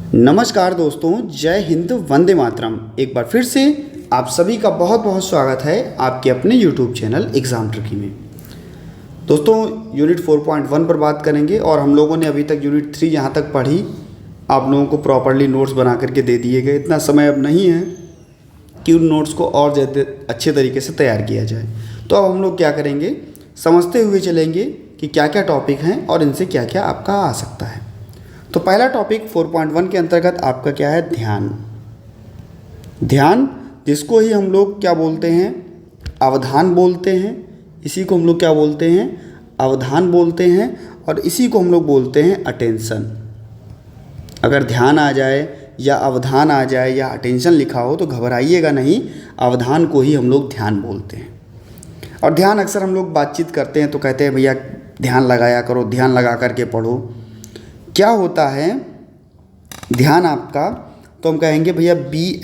नमस्कार दोस्तों, जय हिंद, वंदे मातरम। एक बार फिर से आप सभी का बहुत बहुत स्वागत है आपके अपने YouTube चैनल एग्ज़ाम ट्रिकी में। दोस्तों, यूनिट 4.1 पर बात करेंगे और हम लोगों ने अभी तक यूनिट 3 यहाँ तक पढ़ी। आप लोगों को प्रॉपर्ली नोट्स बना करके दे दिए गए। इतना समय अब नहीं है कि उन नोट्स को और ज़्यादा अच्छे तरीके से तैयार किया जाए। तो अब हम लोग क्या करेंगे, समझते हुए चलेंगे कि क्या क्या टॉपिक हैं और इनसे क्या क्या आपका आ सकता है। तो पहला टॉपिक 4.1 के अंतर्गत आपका क्या है, ध्यान। ध्यान जिसको ही हम लोग क्या बोलते हैं, अवधान बोलते हैं। इसी को हम लोग क्या बोलते हैं, अवधान बोलते हैं। और इसी को हम लोग बोलते हैं अटेंशन। अगर ध्यान आ जाए या अवधान आ जाए या अटेंशन लिखा हो तो घबराइएगा नहीं, अवधान को ही हम लोग ध्यान बोलते हैं। और ध्यान अक्सर हम लोग बातचीत करते हैं तो कहते हैं भैया ध्यान लगाया करो, ध्यान लगा करके पढ़ो। क्या होता है ध्यान आपका, तो हम कहेंगे भैया बी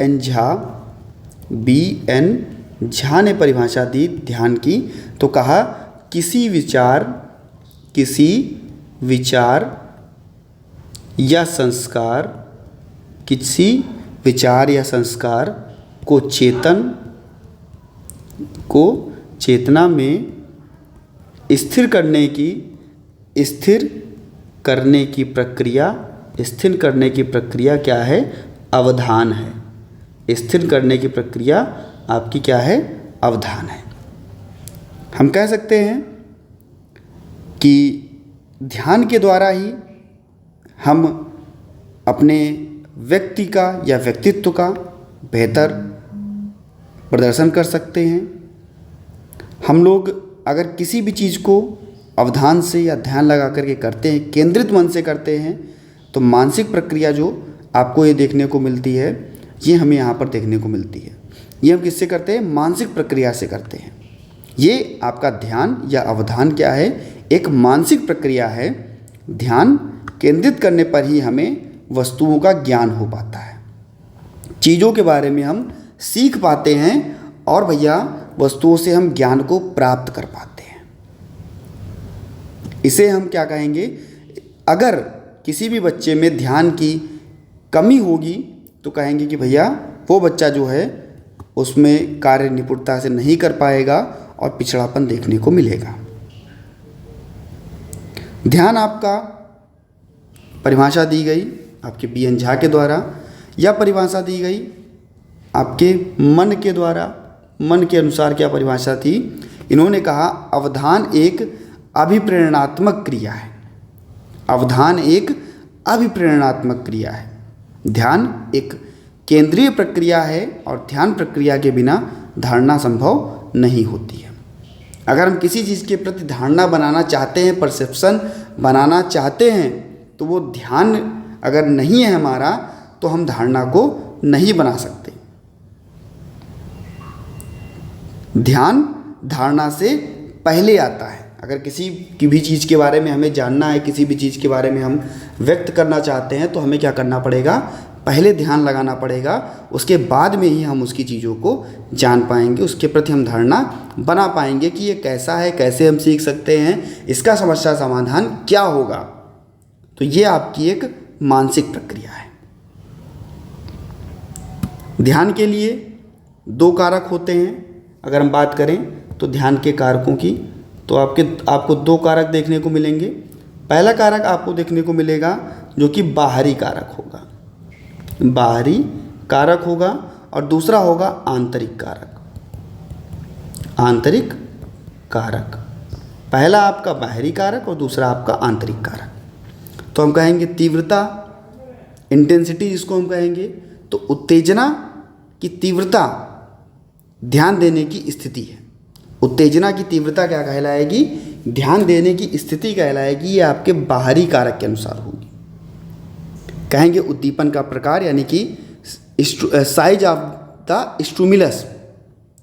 एन झा ने परिभाषा दी ध्यान की। तो कहा किसी विचार या संस्कार, किसी विचार या संस्कार को चेतना में स्थिर करने की प्रक्रिया क्या है, अवधान है। स्थिर करने की प्रक्रिया आपकी क्या है, अवधान है। हम कह सकते हैं कि ध्यान के द्वारा ही हम अपने व्यक्ति का या व्यक्तित्व का बेहतर प्रदर्शन कर सकते हैं। हम लोग अगर किसी भी चीज़ को अवधान से या ध्यान लगा करके करते हैं, केंद्रित मन से करते हैं, तो मानसिक प्रक्रिया जो आपको ये देखने को मिलती है, ये हमें यहाँ पर देखने को मिलती है। ये हम किससे करते हैं, मानसिक प्रक्रिया से करते हैं। ये आपका ध्यान या अवधान क्या है, एक मानसिक प्रक्रिया है। ध्यान केंद्रित करने पर ही हमें वस्तुओं का ज्ञान हो पाता है, चीज़ों के बारे में हम सीख पाते हैं और भैया वस्तुओं से हम ज्ञान को प्राप्त कर पाते हैं। इसे हम क्या कहेंगे, अगर किसी भी बच्चे में ध्यान की कमी होगी तो कहेंगे कि भैया वो बच्चा जो है उसमें कार्य निपुणता से नहीं कर पाएगा और पिछड़ापन देखने को मिलेगा। ध्यान आपका परिभाषा दी गई आपके बी एन झा के द्वारा, या परिभाषा दी गई आपके मन के द्वारा। मन के अनुसार क्या परिभाषा थी, इन्होंने कहा अवधान एक अभिप्रेरणात्मक क्रिया है। अवधान एक अभिप्रेरणात्मक क्रिया है। ध्यान एक केंद्रीय प्रक्रिया है और ध्यान प्रक्रिया के बिना धारणा संभव नहीं होती है। अगर हम किसी चीज़ के प्रति धारणा बनाना चाहते हैं, परसेप्शन बनाना चाहते हैं, तो वो ध्यान अगर नहीं है हमारा तो हम धारणा को नहीं बना सकते। ध्यान धारणा से पहले आता है। अगर किसी की भी चीज़ के बारे में हमें जानना है, किसी भी चीज़ के बारे में हम व्यक्त करना चाहते हैं, तो हमें क्या करना पड़ेगा, पहले ध्यान लगाना पड़ेगा। उसके बाद में ही हम उसकी चीज़ों को जान पाएंगे, उसके प्रति हम धारणा बना पाएंगे कि ये कैसा है, कैसे हम सीख सकते हैं, इसका समस्या समाधान क्या होगा। तो ये आपकी एक मानसिक प्रक्रिया है। ध्यान के लिए 2 कारक होते हैं। अगर हम बात करें तो ध्यान के कारकों की, तो आपको 2 कारक देखने को मिलेंगे। पहला कारक आपको देखने को मिलेगा जो कि बाहरी कारक होगा, बाहरी कारक होगा, और दूसरा होगा आंतरिक कारक। आंतरिक कारक, पहला आपका बाहरी कारक और दूसरा आपका आंतरिक कारक। तो हम कहेंगे तीव्रता, इंटेंसिटी जिसको हम कहेंगे, तो उत्तेजना की तीव्रता ध्यान देने की स्थिति है। उत्तेजना की तीव्रता क्या कहलाएगी, ध्यान देने की स्थिति कहलाएगी। ये आपके बाहरी कारक के अनुसार होगी। कहेंगे उद्दीपन का प्रकार, यानी कि साइज ऑफ द स्टिमुलस,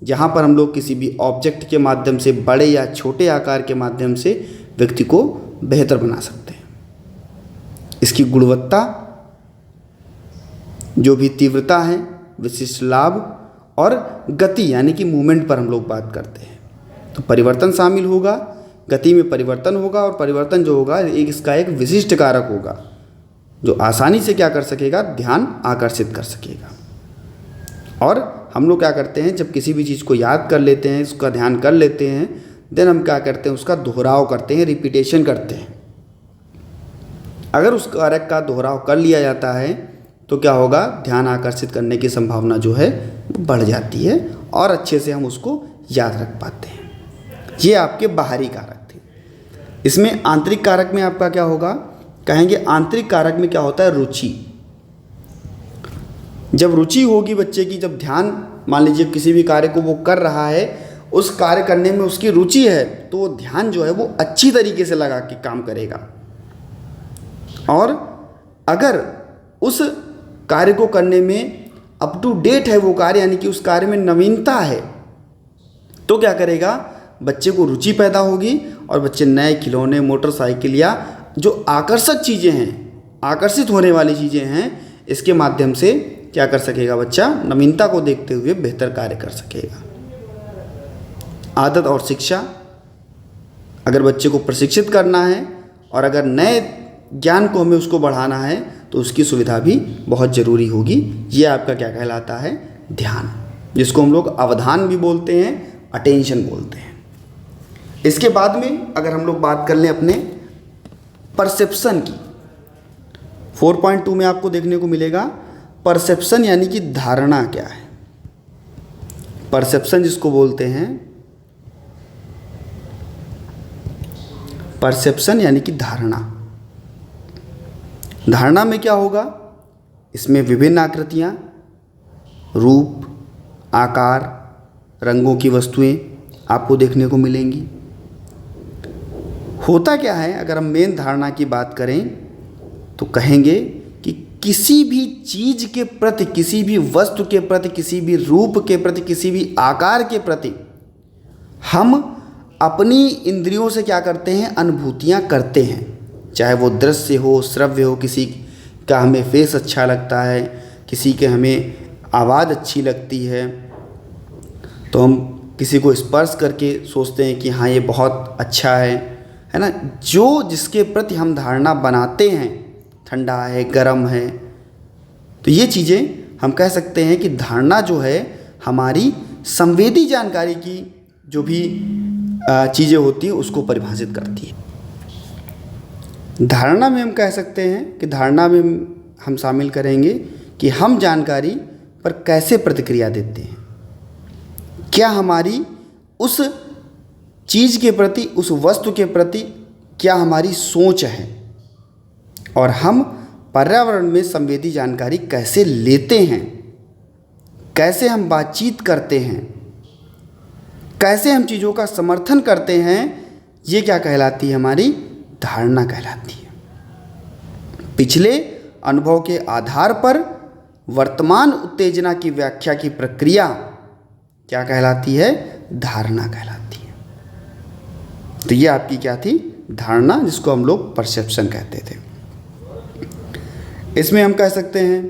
जहाँ पर हम लोग किसी भी ऑब्जेक्ट के माध्यम से, बड़े या छोटे आकार के माध्यम से व्यक्ति को बेहतर बना सकते हैं। इसकी गुणवत्ता, जो भी तीव्रता है, विशिष्ट लाभ और गति यानी कि मूवमेंट पर हम लोग बात करते हैं। तो परिवर्तन शामिल होगा, गति में परिवर्तन होगा, और परिवर्तन जो होगा इसका एक विशिष्ट कारक होगा। जो आसानी से क्या कर सकेगा, ध्यान आकर्षित कर सकेगा। और हम लोग क्या करते हैं, जब किसी भी चीज़ को याद कर लेते हैं, उसका ध्यान कर लेते हैं, देन हम क्या करते हैं, उसका दोहराव करते हैं, रिपीटेशन करते हैं। अगर उस कारक का दोहराव कर लिया जाता है तो क्या होगा, ध्यान आकर्षित करने की संभावना जो है बढ़ जाती है और अच्छे से हम उसको याद रख पाते हैं। ये आपके बाहरी कारक थे। इसमें आंतरिक कारक में आपका क्या होगा, कहेंगे आंतरिक कारक में क्या होता है, रुचि। जब रुचि होगी बच्चे की, जब ध्यान मान लीजिए किसी भी कार्य को वो कर रहा है, उस कार्य करने में उसकी रुचि है, तो वो ध्यान जो है वो अच्छी तरीके से लगा के काम करेगा। और अगर उस कार्य को करने में अप टू डेट है वो कार्य, यानी कि उस कार्य में नवीनता है, तो क्या करेगा, बच्चे को रुचि पैदा होगी और बच्चे नए खिलौने, मोटरसाइकिल या जो आकर्षक चीज़ें हैं, आकर्षित होने वाली चीज़ें हैं, इसके माध्यम से क्या कर सकेगा, बच्चा नवीनता को देखते हुए बेहतर कार्य कर सकेगा। आदत और शिक्षा, अगर बच्चे को प्रशिक्षित करना है और अगर नए ज्ञान को हमें उसको बढ़ाना है तो उसकी सुविधा भी बहुत ज़रूरी होगी। ये आपका क्या कहलाता है, ध्यान, जिसको हम लोग अवधान भी बोलते हैं, अटेंशन बोलते हैं। इसके बाद में अगर हम लोग बात कर लें अपने परसेप्शन की, 4.2 में आपको देखने को मिलेगा परसेप्शन यानी कि धारणा क्या है। परसेप्शन जिसको बोलते हैं, परसेप्शन यानी कि धारणा। धारणा में क्या होगा, इसमें विभिन्न आकृतियाँ, रूप, आकार, रंगों की वस्तुएं आपको देखने को मिलेंगी। होता क्या है, अगर हम मेन धारणा की बात करें तो कहेंगे कि किसी भी चीज़ के प्रति, किसी भी वस्तु के प्रति, किसी भी रूप के प्रति, किसी भी आकार के प्रति हम अपनी इंद्रियों से क्या करते हैं, अनुभूतियाँ करते हैं। चाहे वो दृश्य हो, श्रव्य हो, किसी का हमें फेस अच्छा लगता है, किसी के हमें आवाज़ अच्छी लगती है, तो हम किसी को स्पर्श करके सोचते हैं कि हाँ ये बहुत अच्छा है ना। जो जिसके प्रति हम धारणा बनाते हैं, ठंडा है, गर्म है, तो ये चीज़ें हम कह सकते हैं कि धारणा जो है हमारी संवेदी जानकारी की जो भी चीज़ें होती हैं उसको परिभाषित करती है। धारणा में हम कह सकते हैं कि धारणा में हम शामिल करेंगे कि हम जानकारी पर कैसे प्रतिक्रिया देते हैं, क्या हमारी उस चीज़ के प्रति, उस वस्तु के प्रति क्या हमारी सोच है, और हम पर्यावरण में संवेदी जानकारी कैसे लेते हैं, कैसे हम बातचीत करते हैं, कैसे हम चीज़ों का समर्थन करते हैं, ये क्या कहलाती है, हमारी धारणा कहलाती है। पिछले अनुभव के आधार पर वर्तमान उत्तेजना की व्याख्या की प्रक्रिया क्या कहलाती है, धारणा कहलाती है। तो ये आपकी क्या थी, धारणा, जिसको हम लोग परसेप्शन कहते थे। इसमें हम कह सकते हैं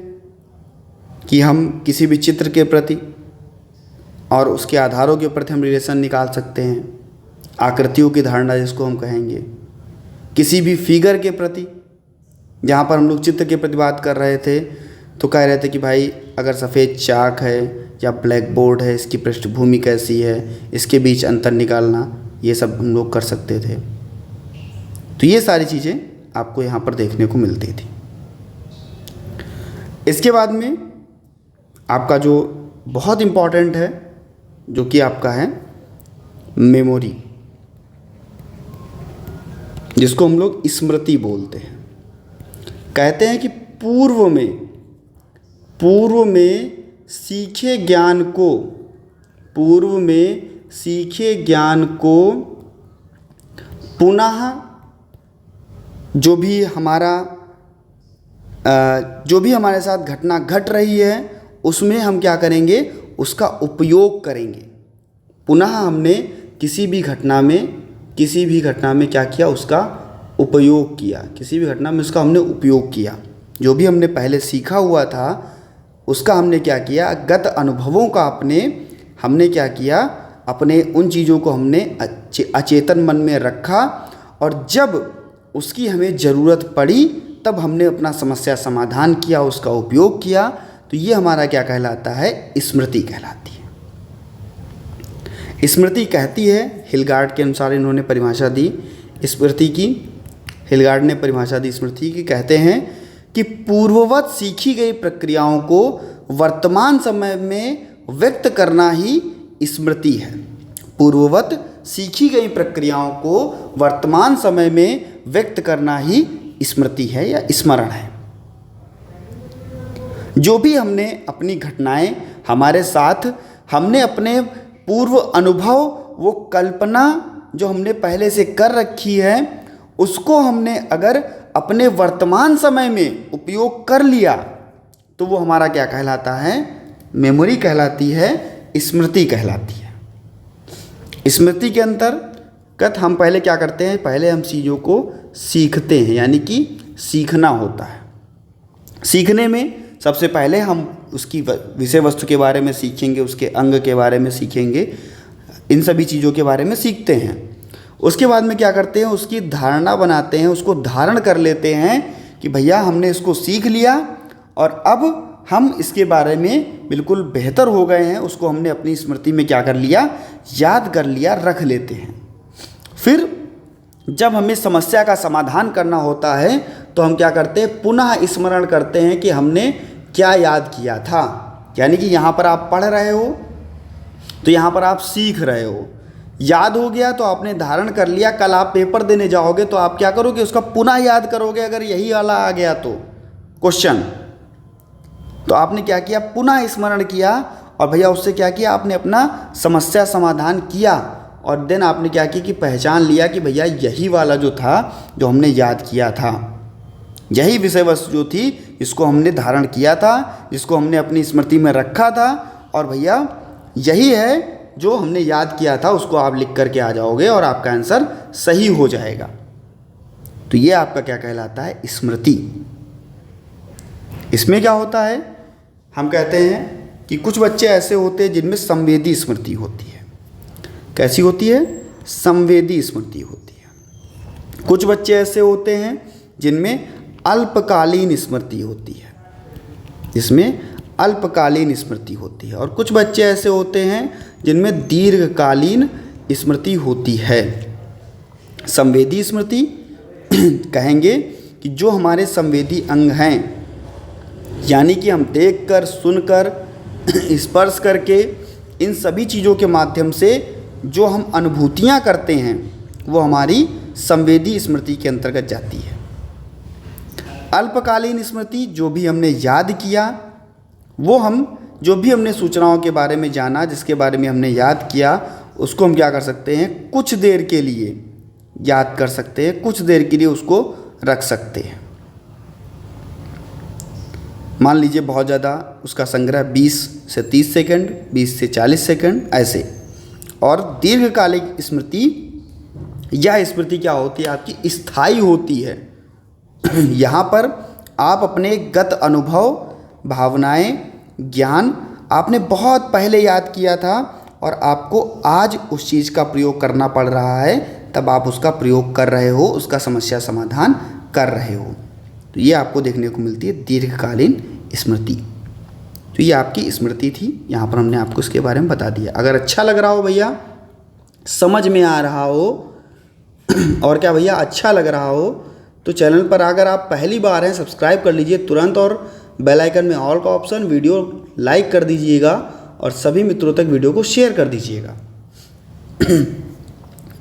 कि हम किसी भी चित्र के प्रति और उसके आधारों के प्रति हम रिलेशन निकाल सकते हैं। आकृतियों की धारणा जिसको हम कहेंगे, किसी भी फिगर के प्रति, जहाँ पर हम लोग चित्र के प्रति बात कर रहे थे तो कह रहे थे कि भाई अगर सफ़ेद चाक है या ब्लैक बोर्ड है, इसकी पृष्ठभूमि कैसी है, इसके बीच अंतर निकालना, ये सब हम लोग कर सकते थे। तो ये सारी चीज़ें आपको यहाँ पर देखने को मिलती थी। इसके बाद में आपका जो बहुत इम्पॉर्टेंट है, जो कि आपका है मेमोरी, जिसको हम लोग स्मृति बोलते हैं। कहते हैं कि पूर्व में सीखे ज्ञान को पुनः जो भी हमारे साथ घटना घट रही है उसमें हम क्या करेंगे, उसका उपयोग करेंगे। पुनः हमने किसी भी घटना में क्या किया, उसका उपयोग किया। किसी भी घटना में उसका हमने उपयोग किया। जो भी हमने पहले सीखा हुआ था उसका हमने क्या किया, गत अनुभवों का हमने क्या किया, अपने उन चीज़ों को हमने अचेतन मन में रखा, और जब उसकी हमें ज़रूरत पड़ी तब हमने अपना समस्या समाधान किया, उसका उपयोग किया, तो ये हमारा क्या कहलाता है? स्मृति कहलाती है। स्मृति कहती है, हिलगार्ड के अनुसार इन्होंने परिभाषा दी स्मृति की, हिलगार्ड ने परिभाषा दी स्मृति की, कहते हैं कि पूर्ववत सीखी गई प्रक्रियाओं को वर्तमान समय में व्यक्त करना ही स्मृति है। पूर्ववत सीखी गई प्रक्रियाओं को वर्तमान समय में व्यक्त करना ही स्मृति है या स्मरण है। जो भी हमने अपनी घटनाएं, हमारे साथ हमने अपने पूर्व अनुभव, वो कल्पना जो हमने पहले से कर रखी है, उसको हमने अगर अपने वर्तमान समय में उपयोग कर लिया तो वो हमारा क्या कहलाता है? मेमोरी कहलाती है, स्मृति कहलाती है। स्मृति के अंतर्गत हम पहले क्या करते हैं? पहले हम चीज़ों को सीखते हैं, यानी कि सीखना होता है। सीखने में सबसे पहले हम उसकी विषय वस्तु के बारे में सीखेंगे, उसके अंग के बारे में सीखेंगे, इन सभी चीज़ों के बारे में सीखते हैं। उसके बाद में क्या करते हैं? उसकी धारणा बनाते हैं, उसको धारण कर लेते हैं कि भैया हमने इसको सीख लिया और अब हम इसके बारे में बिल्कुल बेहतर हो गए हैं। उसको हमने अपनी स्मृति में क्या कर लिया? याद कर लिया, रख लेते हैं। फिर जब हमें समस्या का समाधान करना होता है तो हम क्या करते हैं? पुनः स्मरण करते हैं कि हमने क्या याद किया था। यानी कि यहाँ पर आप पढ़ रहे हो तो यहाँ पर आप सीख रहे हो, याद हो गया तो आपने धारण कर लिया। कल आप पेपर देने जाओगे तो आप क्या करोगे? उसका पुनः याद करोगे। अगर यही वाला आ गया तो क्वेश्चन, तो आपने क्या किया? पुनः स्मरण किया और भैया उससे क्या किया? आपने अपना समस्या समाधान किया और देन आपने क्या किया कि पहचान लिया कि भैया यही वाला जो था, जो हमने याद किया था, यही विषय वस्तु जो थी, इसको हमने धारण किया था, जिसको हमने अपनी स्मृति में रखा था, और भैया यही है जो हमने याद किया था। उसको आप लिख करके आ जाओगे और आपका आंसर सही हो जाएगा। तो ये आपका क्या कहलाता है? स्मृति। इसमें क्या होता है? हम कहते हैं कि कुछ बच्चे ऐसे होते हैं जिनमें संवेदी स्मृति होती है। कैसी होती है? संवेदी स्मृति होती है। कुछ बच्चे ऐसे होते हैं जिनमें अल्पकालीन स्मृति होती है, जिसमें अल्पकालीन स्मृति होती है, और कुछ बच्चे ऐसे होते हैं जिनमें दीर्घकालीन स्मृति होती है। संवेदी स्मृति कहेंगे कि जो हमारे संवेदी अंग हैं, यानी कि हम देखकर, सुनकर, स्पर्श करके, इन सभी चीज़ों के माध्यम से जो हम अनुभूतियाँ करते हैं, वो हमारी संवेदी स्मृति के अंतर्गत जाती है। अल्पकालीन स्मृति, जो भी हमने याद किया, वो हम जो भी हमने सूचनाओं के बारे में जाना, जिसके बारे में हमने याद किया, उसको हम क्या कर सकते हैं? कुछ देर के लिए याद कर सकते हैं, कुछ देर के लिए उसको रख सकते हैं। मान लीजिए बहुत ज़्यादा उसका संग्रह 20 से 30 सेकंड, 20 से 40 सेकंड ऐसे। और दीर्घकालिक स्मृति, यह स्मृति क्या होती है? आपकी स्थायी होती है। यहाँ पर आप अपने गत अनुभव, भावनाएं, ज्ञान आपने बहुत पहले याद किया था और आपको आज उस चीज़ का प्रयोग करना पड़ रहा है, तब आप उसका प्रयोग कर रहे हो, उसका समस्या समाधान कर रहे हो। तो ये आपको देखने को मिलती है दीर्घकालीन स्मृति। तो ये आपकी स्मृति थी, यहाँ पर हमने आपको इसके बारे में बता दिया। अगर अच्छा लग रहा हो भैया, समझ में आ रहा हो और क्या भैया अच्छा लग रहा हो, तो चैनल पर अगर आप पहली बार हैं अब कर लीजिए तुरंत, और बेल आइकन में ऑल का ऑप्शन, वीडियो लाइक कर दीजिएगा और सभी मित्रों तक वीडियो को शेयर कर दीजिएगा।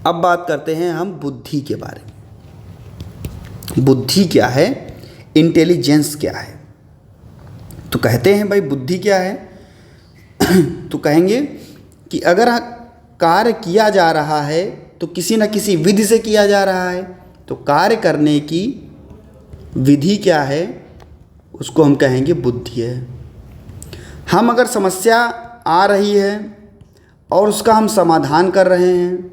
अब बात करते हैं हम बुद्धि के बारे में। बुद्धि क्या है? इंटेलिजेंस क्या है? तो कहते हैं भाई बुद्धि क्या है? तो कहेंगे कि अगर कार्य किया जा रहा है तो किसी न किसी विधि से किया जा रहा है, तो कार्य करने की विधि क्या है? उसको हम कहेंगे बुद्धि है। हम अगर समस्या आ रही है और उसका हम समाधान कर रहे हैं,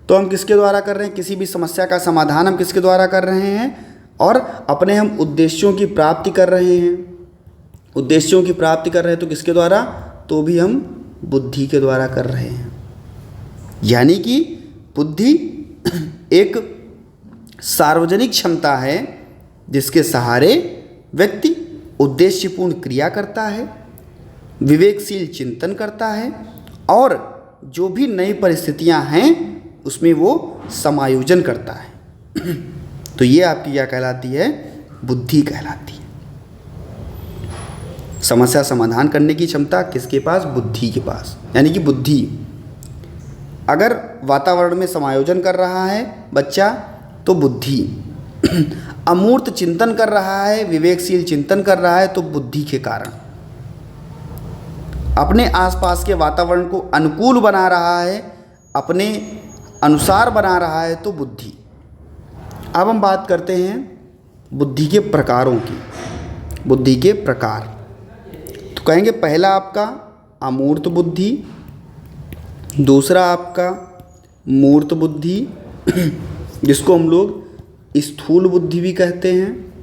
तो हम किसके द्वारा कर रहे हैं? किसी भी समस्या का समाधान हम किसके द्वारा कर रहे हैं? और अपने हम उद्देश्यों की प्राप्ति कर रहे हैं। उद्देश्यों की प्राप्ति कर रहे हैं तो किसके द्वारा? तो भी हम बुद्धि के द्वारा कर रहे हैं। यानी कि बुद्धि एक सार्वजनिक क्षमता है जिसके सहारे व्यक्ति उद्देश्यपूर्ण क्रिया करता है, विवेकशील चिंतन करता है और जो भी नई परिस्थितियां हैं उसमें वो समायोजन करता है। तो ये आपकी क्या कहलाती है? बुद्धि कहलाती है। समस्या समाधान करने की क्षमता किसके पास? बुद्धि के पास। यानी कि बुद्धि अगर वातावरण में समायोजन कर रहा है बच्चा तो बुद्धि, अमूर्त चिंतन कर रहा है, विवेकशील चिंतन कर रहा है तो बुद्धि के कारण, अपने आसपास के वातावरण को अनुकूल बना रहा है, अपने अनुसार बना रहा है तो बुद्धि। अब हम बात करते हैं बुद्धि के प्रकारों की। बुद्धि के प्रकार तो कहेंगे पहला आपका अमूर्त बुद्धि, दूसरा आपका मूर्त बुद्धि जिसको हम लोग स्थूल बुद्धि भी कहते हैं,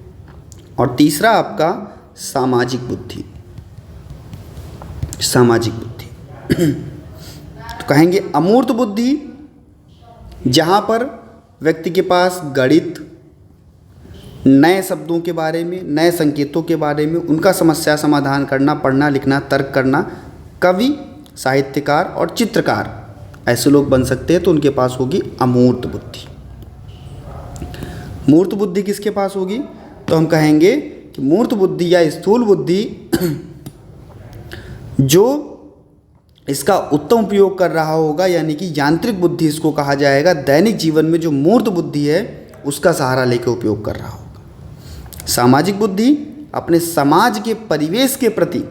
और तीसरा आपका सामाजिक बुद्धि। सामाजिक बुद्धि तो कहेंगे अमूर्त बुद्धि, जहाँ पर व्यक्ति के पास गणित, नए शब्दों के बारे में, नए संकेतों के बारे में, उनका समस्या समाधान करना, पढ़ना लिखना, तर्क करना, कवि, साहित्यकार और चित्रकार ऐसे लोग बन सकते हैं, तो उनके पास होगी अमूर्त बुद्धि। मूर्त बुद्धि किसके पास होगी? तो हम कहेंगे कि मूर्त बुद्धि या स्थूल बुद्धि जो इसका उत्तम उपयोग कर रहा होगा, यानी कि यांत्रिक बुद्धि इसको कहा जाएगा। दैनिक जीवन में जो मूर्त बुद्धि है उसका सहारा लेकर उपयोग कर रहा होगा। सामाजिक बुद्धि अपने समाज के परिवेश के प्रति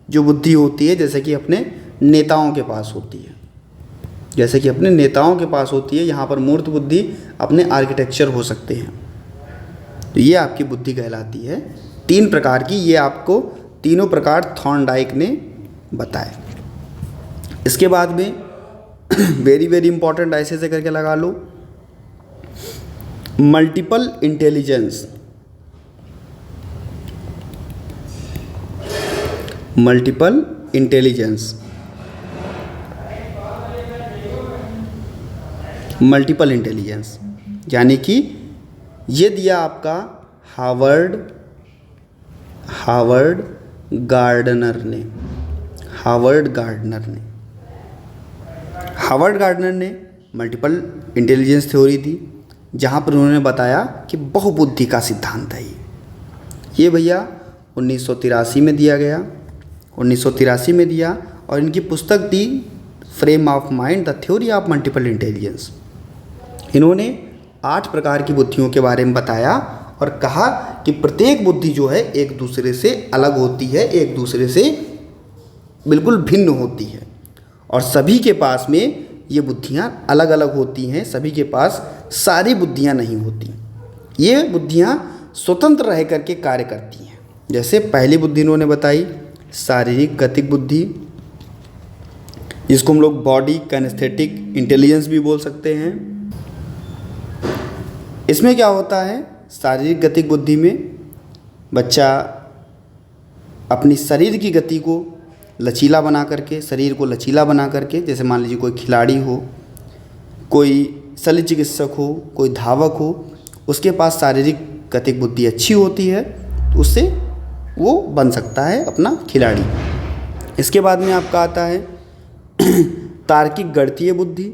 जो बुद्धि होती है, जैसे कि अपने नेताओं के पास होती है, जैसे कि अपने नेताओं के पास होती है। यहाँ पर मूर्त बुद्धि अपने आर्किटेक्चर हो सकते हैं। तो ये आपकी बुद्धि कहलाती है। 3 प्रकार की, ये आपको तीनों प्रकार थॉर्नडाइक ने बताए। इसके बाद में वेरी वेरी इंपॉर्टेंट ऐसे से करके लगा लो, multiple intelligence. Multiple intelligence, multiple intelligence यानी कि ये दिया आपका हावर्ड गार्डनर ने। हावर्ड गार्डनर ने मल्टीपल इंटेलिजेंस थ्योरी दी, जहाँ पर उन्होंने बताया कि बहुबुद्धि का सिद्धांत है ये भैया 1983 में दिया गया, 1983 में दिया। और इनकी पुस्तक थी frame of mind, the theory of multiple intelligence. इन्होंने 8 प्रकार की बुद्धियों के बारे में बताया और कहा कि प्रत्येक बुद्धि जो है एक दूसरे से अलग होती है, एक दूसरे से बिल्कुल भिन्न होती है, और सभी के पास में ये बुद्धियाँ अलग अलग होती हैं। सभी के पास सारी बुद्धियाँ नहीं होती। ये बुद्धियाँ स्वतंत्र रह करके कार्य करती हैं। जैसे पहली बुद्धि इन्होंने बताई शारीरिक गतिक बुद्धि, जिसको हम लोग बॉडी कैनेस्थेटिक इंटेलिजेंस भी बोल सकते हैं। इसमें क्या होता है, शारीरिक गतिक बुद्धि में बच्चा अपनी शरीर की गति को लचीला बना करके, शरीर को लचीला बना करके, जैसे मान लीजिए कोई खिलाड़ी हो, कोई शल्य चिकित्सक हो, कोई धावक हो, उसके पास शारीरिक गतिक बुद्धि अच्छी होती है, तो उससे वो बन सकता है अपना खिलाड़ी। इसके बाद में आपका आता है तार्किक गणितीय बुद्धि।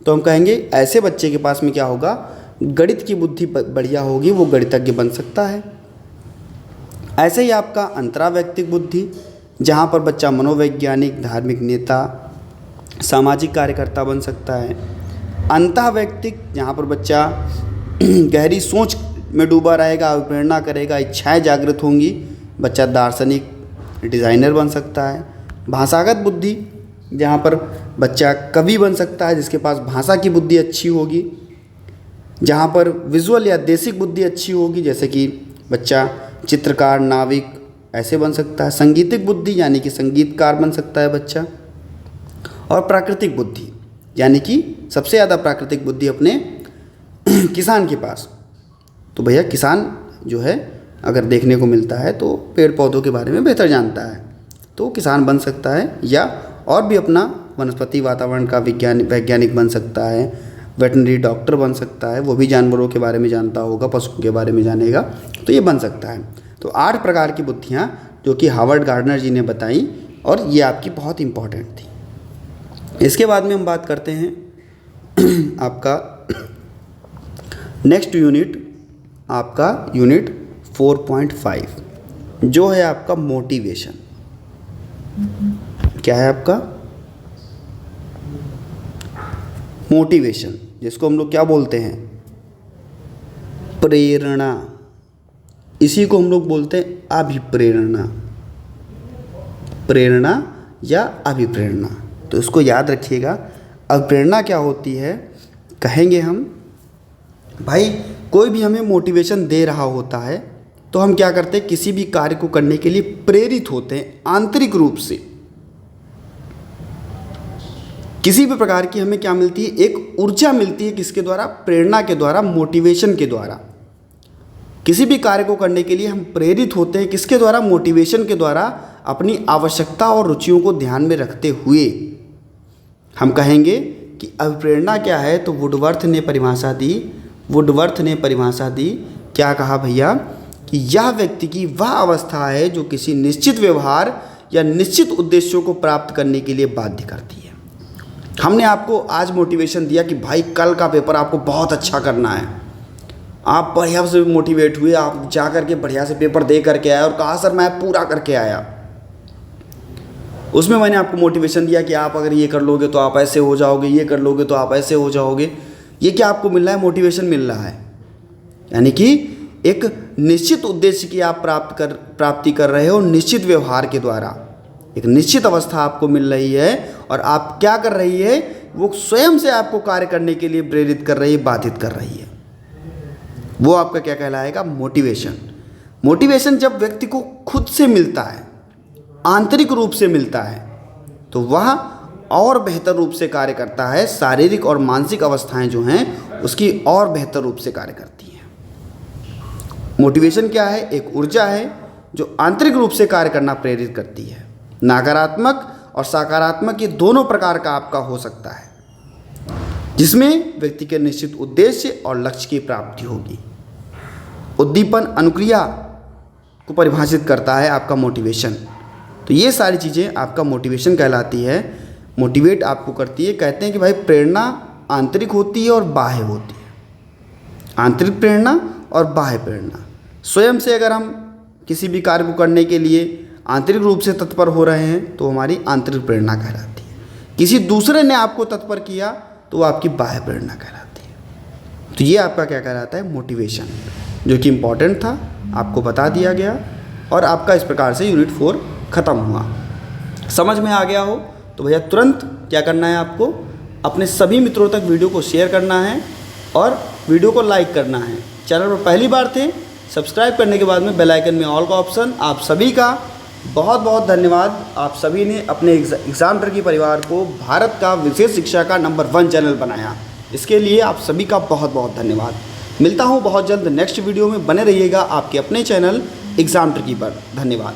तो हम कहेंगे ऐसे बच्चे के पास में क्या होगा, गणित की बुद्धि बढ़िया होगी, वो गणितज्ञ बन सकता है। ऐसे ही आपका अंतरावैयक्तिक बुद्धि, जहाँ पर बच्चा मनोवैज्ञानिक, धार्मिक नेता, सामाजिक कार्यकर्ता बन सकता है। अंतःवैयक्तिक, जहाँ पर बच्चा गहरी सोच में डूबा रहेगा, प्रेरणा करेगा, इच्छाएं जागृत होंगी, बच्चा दार्शनिक, डिज़ाइनर बन सकता है। भाषागत बुद्धि, जहाँ पर बच्चा कवि बन सकता है, जिसके पास भाषा की बुद्धि अच्छी होगी। जहाँ पर विजुअल या देशिक बुद्धि अच्छी होगी, जैसे कि बच्चा चित्रकार, नाविक ऐसे बन सकता है। संगीतिक बुद्धि यानी कि संगीतकार बन सकता है बच्चा। और प्राकृतिक बुद्धि यानी कि सबसे ज़्यादा प्राकृतिक बुद्धि अपने किसान के पास। तो भैया किसान जो है अगर देखने को मिलता है तो पेड़ पौधों के बारे में बेहतर जानता है, तो किसान बन सकता है। या और भी अपना वनस्पति वातावरण का वैज्ञानिक बन सकता है, वेटनरी डॉक्टर बन सकता है, वो भी जानवरों के बारे में जानता होगा, पशुओं के बारे में जानेगा, तो ये बन सकता है। तो 8 प्रकार की बुद्धियाँ जो कि हार्वर्ड गार्डनर जी ने बताई और ये आपकी बहुत इम्पॉर्टेंट थी। इसके बाद में हम बात करते हैं आपका नेक्स्ट यूनिट, आपका यूनिट 4.5 जो है आपका मोटिवेशन। क्या है आपका मोटिवेशन, जिसको हम लोग क्या बोलते हैं, प्रेरणा। इसी को हम लोग बोलते हैं अभिप्रेरणा, प्रेरणा या अभिप्रेरणा। तो इसको याद रखिएगा। अभिप्रेरणा क्या होती है, कहेंगे हम भाई कोई भी हमें मोटिवेशन दे रहा होता है तो हम क्या करते हैं, किसी भी कार्य को करने के लिए प्रेरित होते हैं आंतरिक रूप से। किसी भी प्रकार की हमें क्या मिलती है, एक ऊर्जा मिलती है, किसके द्वारा, प्रेरणा के द्वारा, मोटिवेशन के द्वारा। किसी भी कार्य को करने के लिए हम प्रेरित होते हैं, किसके द्वारा, मोटिवेशन के द्वारा, अपनी आवश्यकता और रुचियों को ध्यान में रखते हुए। हम कहेंगे कि अभिप्रेरणा क्या है, तो वुडवर्थ ने परिभाषा दी, क्या कहा भैया, कि यह व्यक्ति की वह अवस्था है जो किसी निश्चित व्यवहार या निश्चित उद्देश्यों को प्राप्त करने के लिए बाध्य करती है। हमने आपको आज मोटिवेशन दिया कि भाई कल का पेपर आपको बहुत अच्छा करना है, आप बढ़िया से मोटिवेट हुए, आप जा कर के बढ़िया से पेपर दे करके आए और कहा सर मैं पूरा करके आया। उसमें मैंने आपको मोटिवेशन दिया कि आप अगर ये कर लोगे तो आप ऐसे हो जाओगे, ये कर लोगे तो आप ऐसे हो जाओगे। ये क्या आपको मिल रहा है, मोटिवेशन मिल रहा है, यानी कि एक निश्चित उद्देश्य की आप प्राप्ति कर रहे हो, निश्चित व्यवहार के द्वारा एक निश्चित अवस्था आपको मिल रही है और आप क्या कर रही है, वो स्वयं से आपको कार्य करने के लिए प्रेरित कर रही है, बाधित कर रही है। वो आपका क्या कहलाएगा, मोटिवेशन। मोटिवेशन जब व्यक्ति को खुद से मिलता है, आंतरिक रूप से मिलता है, तो वह और बेहतर रूप से कार्य करता है। शारीरिक और मानसिक अवस्थाएं जो हैं उसकी और बेहतर रूप से कार्य करती हैं। मोटिवेशन क्या है, एक ऊर्जा है जो आंतरिक रूप से कार्य करना प्रेरित करती है। नकारात्मक और सकारात्मक ये दोनों प्रकार का आपका हो सकता है, जिसमें व्यक्ति के निश्चित उद्देश्य और लक्ष्य की प्राप्ति होगी। उद्दीपन अनुक्रिया को परिभाषित करता है आपका मोटिवेशन। तो ये सारी चीज़ें आपका मोटिवेशन कहलाती है, मोटिवेट आपको करती है। कहते हैं कि भाई प्रेरणा आंतरिक होती है और बाह्य होती है। आंतरिक प्रेरणा और बाह्य प्रेरणा, स्वयं से अगर हम किसी भी कार्य को करने के लिए आंतरिक रूप से तत्पर हो रहे हैं तो हमारी आंतरिक प्रेरणा कहलाती है। किसी दूसरे ने आपको तत्पर किया तो वो आपकी बाह्य प्रेरणा कहलाती है। तो ये आपका क्या कहलाता है, मोटिवेशन, जो कि इम्पॉर्टेंट था, आपको बता दिया गया और आपका इस प्रकार से यूनिट 4 ख़त्म हुआ। समझ में आ गया हो तो भैया तुरंत क्या करना है, आपको अपने सभी मित्रों तक वीडियो को शेयर करना है और वीडियो को लाइक करना है। चैनल पर पहली बार थे, सब्सक्राइब करने के बाद में बेल आइकन में ऑल का ऑप्शन। आप सभी का बहुत बहुत धन्यवाद। आप सभी ने अपने एग्जाम टर्की परिवार को भारत का विशेष शिक्षा का नंबर 1 चैनल बनाया, इसके लिए आप सभी का बहुत बहुत धन्यवाद। मिलता हूँ बहुत जल्द नेक्स्ट वीडियो में, बने रहिएगा आपके अपने चैनल एग्जाम टर्की पर। धन्यवाद।